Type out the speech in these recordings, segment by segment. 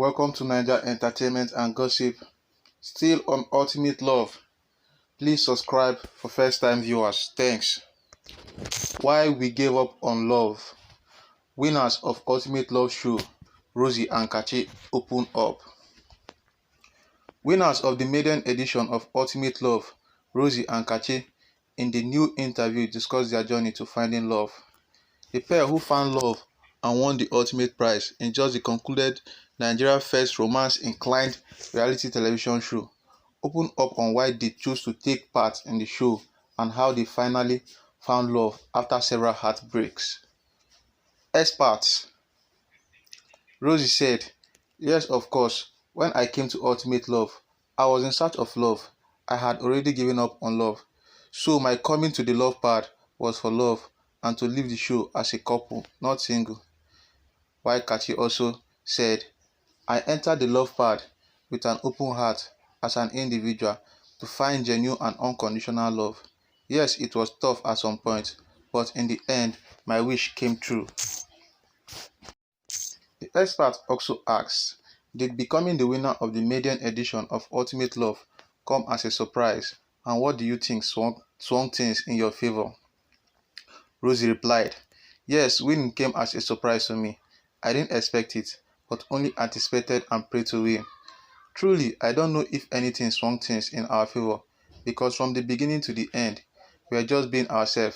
Welcome to Niger Entertainment and Gossip. Still on Ultimate Love. Please subscribe for first time viewers. Thanks. Why we gave up on love. Winners of Ultimate Love show, Rosie and Kachi, open up. Winners of the maiden edition of Ultimate Love, Rosie and Kachi, in the new interview discussed their journey to finding love. The pair who found love and won the ultimate prize in just the concluded Nigeria's first romance-inclined reality television show opened up on why they chose to take part in the show and how they finally found love after several heartbreaks. Experts. Rosie said, "Yes, of course, when I came to Ultimate Love, I was in search of love. I had already given up on love. So my coming to the love part was for love and to leave the show as a couple, not single." While Kachi also said, "I entered the love part with an open heart as an individual to find genuine and unconditional love. Yes, it was tough at some point, but in the end, my wish came true." The expert also asks, did becoming the winner of the maiden edition of Ultimate Love come as a surprise, and what do you think swung things in your favor? Rosie replied, "Yes, winning came as a surprise to me. I didn't expect it, but only anticipated and prayed to win. Truly, I don't know if anything swung things in our favor, because from the beginning to the end, we are just being ourselves."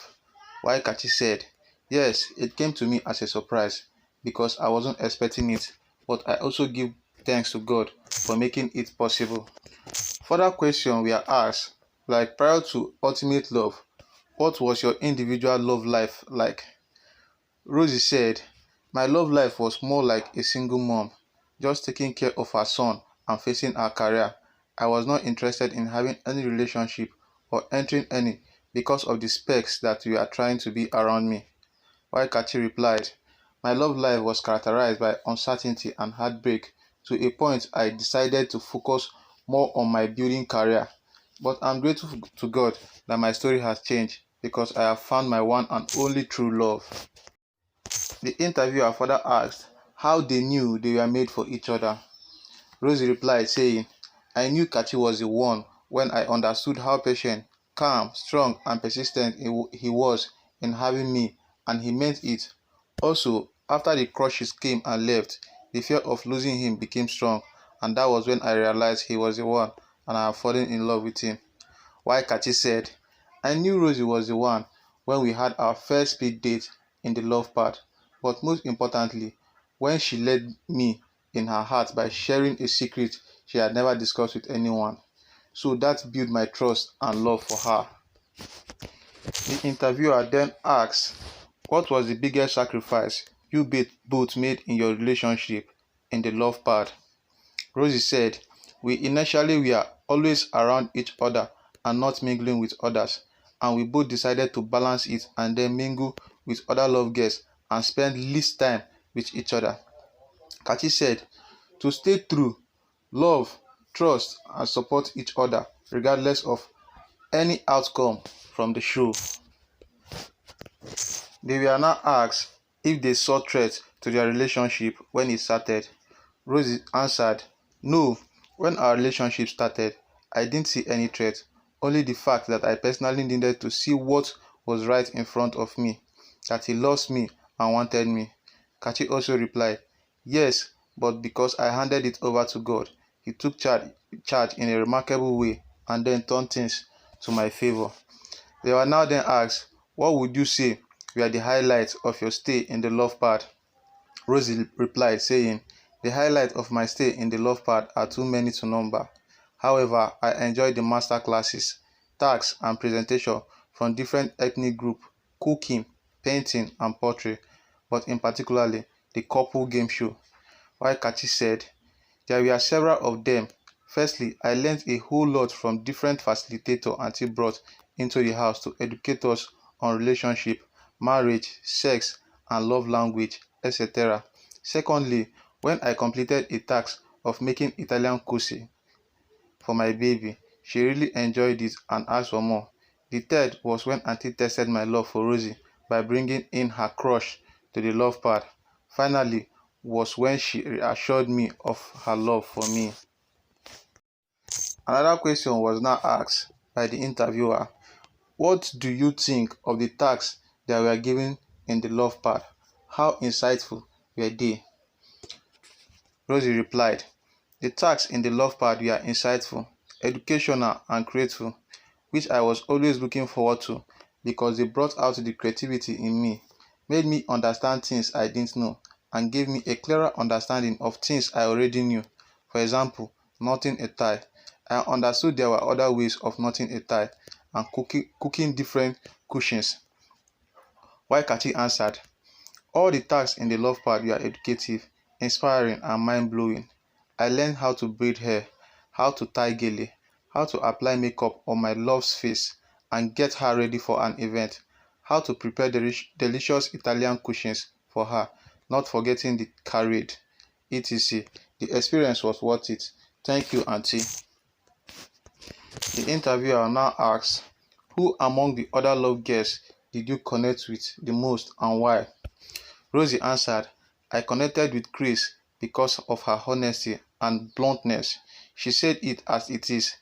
While Kachi said, "Yes, it came to me as a surprise, because I wasn't expecting it, but I also give thanks to God for making it possible." Further questions were asked, like prior to Ultimate Love, what was your individual love life like? Rosie said, "My love life was more like a single mom, just taking care of her son and facing her career. I was not interested in having any relationship or entering any because of the specs that were trying to be around me." While Kachi replied, "My love life was characterized by uncertainty and heartbreak. To a point, I decided to focus more on my building career. But I'm grateful to God that my story has changed because I have found my one and only true love." The interviewer further asked how they knew they were made for each other. Rosie replied saying, "I knew Kachi was the one when I understood how patient, calm, strong, and persistent he was in having me, and he meant it. Also, after the crushes came and left, the fear of losing him became strong, and that was when I realized he was the one, and I have fallen in love with him." While Kachi said, "I knew Rosie was the one when we had our first speed date in the love part, but most importantly, when she led me in her heart by sharing a secret she had never discussed with anyone. So that built my trust and love for her." The interviewer then asked, "What was the biggest sacrifice you both made in your relationship in the love part?" Rosie said, "We initially were always around each other and not mingling with others, and we both decided to balance it and then mingle with other love guests and spend least time with each other." Kachi said, "To stay true, love, trust, and support each other regardless of any outcome from the show." They were now asked if they saw threats to their relationship when it started. Rosie answered, "No, when our relationship started, I didn't see any threat, only the fact that I personally needed to see what was right in front of me, that he loves me and wanted me." Kachi also replied, "Yes, but because I handed it over to God, he took charge in a remarkable way and then turned things to my favor." They were now then asked, "What would you say were the highlights of your stay in the love part?" Rosie replied saying, "The highlight of my stay in the love part are too many to number. However, I enjoyed the masterclasses, tasks and presentation from different ethnic groups, cooking, painting and pottery, but in particularly the couple game show." While Kachi said, "There were several of them. Firstly, I learned a whole lot from different facilitators Auntie brought into the house to educate us on relationship, marriage, sex, and love language, etc. Secondly, when I completed a task of making Italian cuisine for my baby, she really enjoyed it and asked for more. The third was when Auntie tested my love for Rosie by bringing in her crush to the love part. Finally, was when she reassured me of her love for me. Another question was now asked by the interviewer. What do you think of the tasks that were given in the love part? How insightful were they? Rosie replied, the tasks in the love part were insightful, educational, and creative, which I was always looking forward to because they brought out the creativity in me, made me understand things I didn't know, and gave me a clearer understanding of things I already knew. For example, knotting a tie. I understood there were other ways of knotting a tie and cooking different cushions. While Kachi answered, all the tasks in the love part were educative, inspiring, and mind-blowing. I learned how to braid hair, how to tie gele, how to apply makeup on my love's face and get her ready for an event, how to prepare delicious Italian cushions for her, not forgetting the carried, etc. The experience was worth it. Thank you, Auntie. The interviewer now asks, who among the other love guests did you connect with the most and why? Rosie answered, I connected with Chris because of her honesty and bluntness. She said it as it is,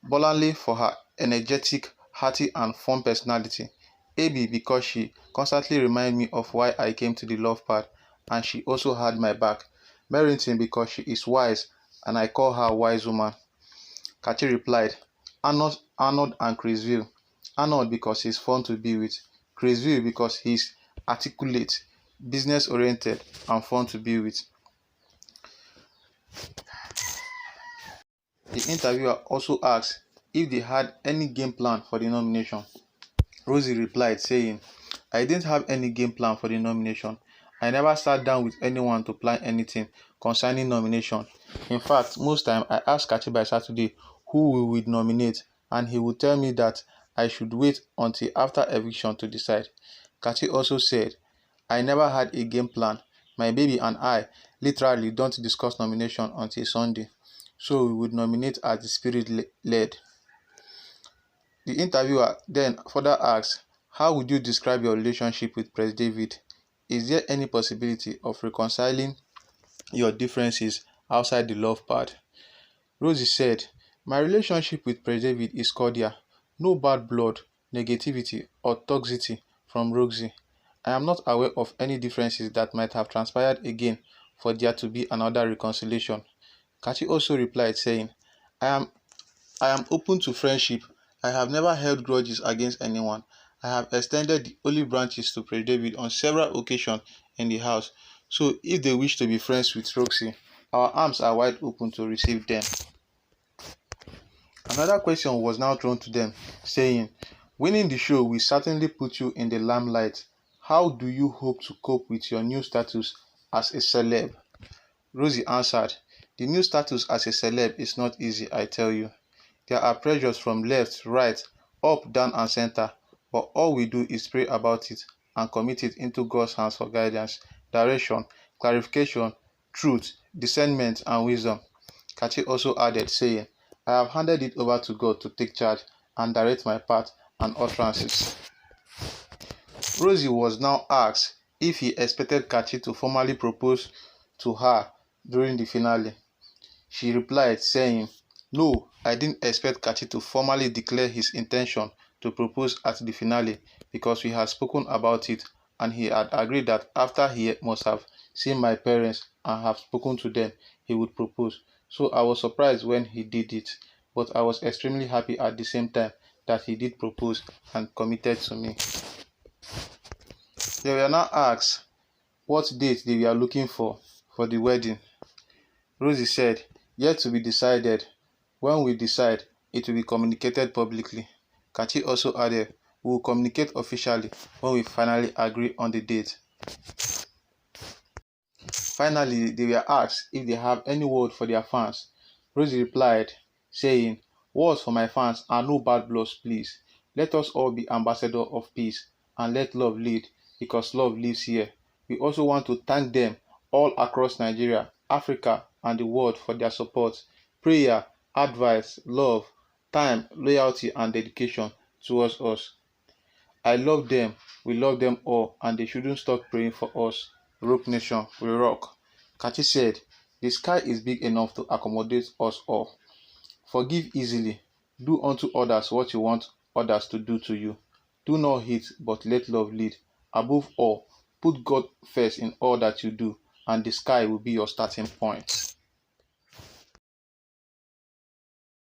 bluntly for her energetic, hearty and fun personality. AB because she constantly reminded me of why I came to the love part and she also had my back. Merrington because she is wise and I call her wise woman. Kachi replied, Arnold and Chrisville. Arnold because he's fun to be with. Chrisville because he's articulate, business-oriented, and fun to be with. The interviewer also asked if they had any game plan for the nomination. Rosie replied, saying, I didn't have any game plan for the nomination. I never sat down with anyone to plan anything concerning nomination. In fact, most time I ask Kachi by Saturday who we would nominate and he would tell me that I should wait until after eviction to decide. Kachi also said, I never had a game plan. My baby and I literally don't discuss nomination until Sunday, so we would nominate as the spirit led. The interviewer then further asked, how would you describe your relationship with Prince David? Is there any possibility of reconciling your differences outside the love part? Rosie said, my relationship with Prince David is cordial. No bad blood, negativity, or toxicity from Rosie. I am not aware of any differences that might have transpired again for there to be another reconciliation. Kachi also replied saying, I am open to friendship. I have never held grudges against anyone. I have extended the olive branches to Prince David on several occasions in the house. So if they wish to be friends with Roxy, our arms are wide open to receive them. Another question was now thrown to them, saying, winning the show will certainly put you in the limelight. How do you hope to cope with your new status as a celeb? Rosie answered, the new status as a celeb is not easy, I tell you. There are pressures from left, right, up, down and center, but all we do is pray about it and commit it into God's hands for guidance, direction, clarification, truth, discernment and wisdom. Kachi also added, saying, I have handed it over to God to take charge and direct my path and utterances. Rosie was now asked if he expected Kachi to formally propose to her during the finale. She replied, saying, no, I didn't expect Kachi to formally declare his intention to propose at the finale because we had spoken about it and he had agreed that after he must have seen my parents and have spoken to them, he would propose. So I was surprised when he did it, but I was extremely happy at the same time that he did propose and committed to me. They were now asked what date they were looking for the wedding. Rosie said, yet to be decided. When we decide, it will be communicated publicly. Kachi also added, we will communicate officially when we finally agree on the date. Finally, they were asked if they have any word for their fans. Rosie replied, saying, words for my fans are no bad blood, please. Let us all be ambassadors of peace and let love lead because love lives here. We also want to thank them all across Nigeria, Africa, and the world for their support, prayer, advice, love, time, loyalty, and dedication towards us. I love them, we love them all, and they shouldn't stop praying for us. Rock Nation, we rock. Kachi said, "The sky is big enough to accommodate us all. Forgive easily. Do unto others what you want others to do to you. Do not hate, but let love lead. Above all, put God first in all that you do, and the sky will be your starting point."